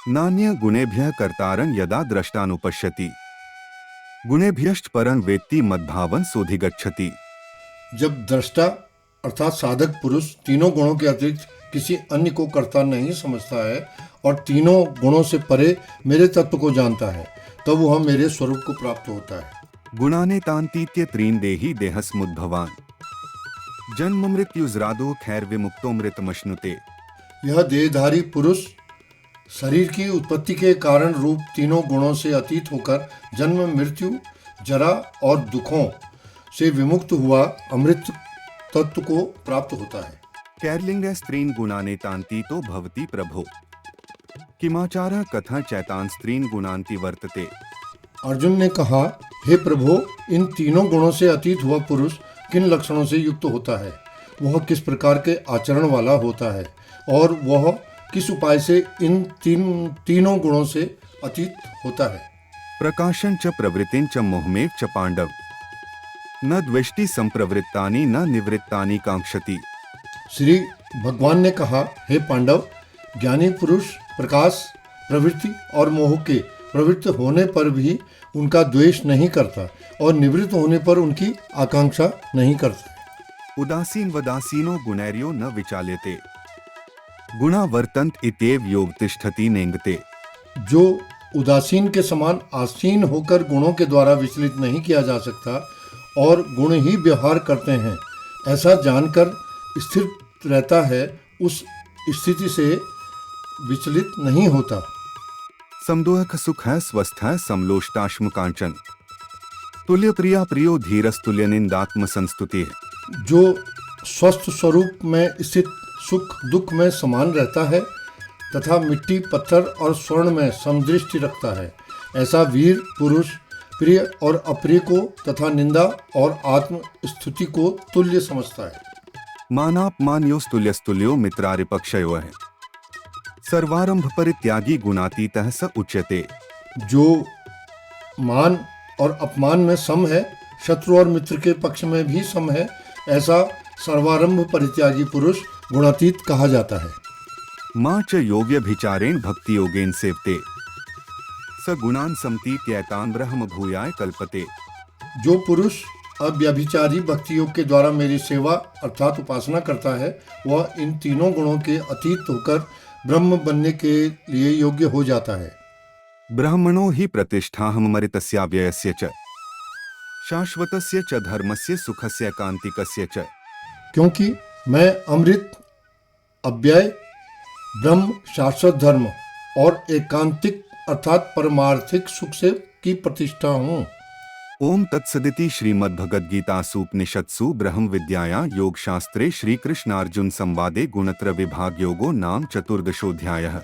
नान्य गुणेभ्यः कर्तारं यदा द्रष्टानुपश्यति गुणेभ्यश्च परं वेत्ति मद्भावं सोऽधिगच्छति। जब दृष्टा अर्थात साधक पुरुष तीनों गुणों के अतिरिक्त किसी अन्य को कर्ता नहीं समझता है और तीनों गुणों से परे मेरे तत्व को जानता है, तब वह मेरे स्वरूप को प्राप्त होता है। गुणाने तान्तीत्य त्रीन् देहि देहस्मुद्भवान् जन्म मृत्युजरादो खैर विमुक्तो मृतमश्नुते। यह देहधारी पुरुष शरीर की उत्पत्ति के कारण रूप तीनों गुणों से अतीत होकर जन्म मृत्यु जरा और दुखों से विमुक्त हुआ अमृत तत्व को प्राप्त होता है। कैर्लिंग स्त्रीन गुणाने तान्तीतो भवति प्रभो किमाचारः कथं चैतान् स्त्रीन गुणान्ति वर्तते। अर्जुन ने कहा, हे प्रभु, इन तीनों गुणों से अतीत हुआ पुरुष किन लक्षणों से युक्त होता है, वह किस प्रकार के आचरण वाला होता है और वह किस उपाय से इन तीनों गुणों से अतीत होता है। प्रकाशन च प्रवृत्तिं च मोहमेव च पांडव न द्वेष्टि संप्रवृत्तानि न निवृत्तानि कांक्षति। श्री भगवान ने कहा, हे पांडव, ज्ञानी पुरुष प्रकाश प्रवृत्ति और मोह के प्रवृत्त होने पर भी उनका द्वेष नहीं करता और निवृत्त होने पर उनकी आकांक्षा नहीं करता। उदासीन वदासीनो गुणैर्यो न विचाल्यते गुणा वर्तन्त इत्येव योग तिष्ठति नेंगते। जो उदासीन के समान आसीन होकर गुणों के द्वारा विचलित नहीं किया जा सकता और गुण ही व्यवहार करते हैं, ऐसा जानकर स्थिर रहता है, उस स्थिति से विचलित नहीं होता। समदुःख सुख है स्वस्थ है समलोष्टाश्म कांचन तुल्य प्रिया प्रियो धीरस्तुल्य निंदात्म संस्तुति है। जो स्वस्थ स्वरूप में स्थित सुख दुख में समान रहता है तथा मिट्टी पत्थर और स्वर्ण में समदृष्टि रखता है, ऐसा वीर पुरुष प्रिय और अप्रिय को तथा निंदा और आत्म स्तुति को तुल्य समझता है। मानापमानयोस्तुल्यस्तुल्यो मित्रारिपक्षयो है सर्वारंभ परित्यागी गुणातीतः स उच्यते। जो मान और अपमान में सम है, शत्रु और मित्र के पक्ष में भी सम है, ऐसा सर्वारंभ परित्यागी पुरुष गुणातीत कहा जाता है। मां च योग्यभिचारेण भक्ति योगेन सेवते स गुणान समतीत्यैतान् ब्रह्म भूयाय कल्पते। जो पुरुष अव्यभिचारी भक्ति योग के द्वारा मेरी सेवा अर्थात उपासना करता है, वह इन तीनों गुणों के अतीत होकर ब्रह्म बनने के लिए योग्य हो जाता है। ब्राह्मणो हि प्रतिष्ठाहं मरितस्याव्ययस्य च शाश्वतस्य च धर्मस्य सुखस्य कांतिकस्य च। क्योंकि मैं अमृत अव्यय ब्रह्म शाश्वत धर्म और एकांतिक अर्थात परमार्थिक सुख से की प्रतिष्ठा हूँ। ओम तत्सदिति श्रीमद्भगवद्गीतासु उपनिषत्सु ब्रह्म विद्यायां योग शास्त्रे श्री कृष्णार्जुन संवादे गुणत्रय विभाग योगो नाम चतुर्दशोऽध्यायः।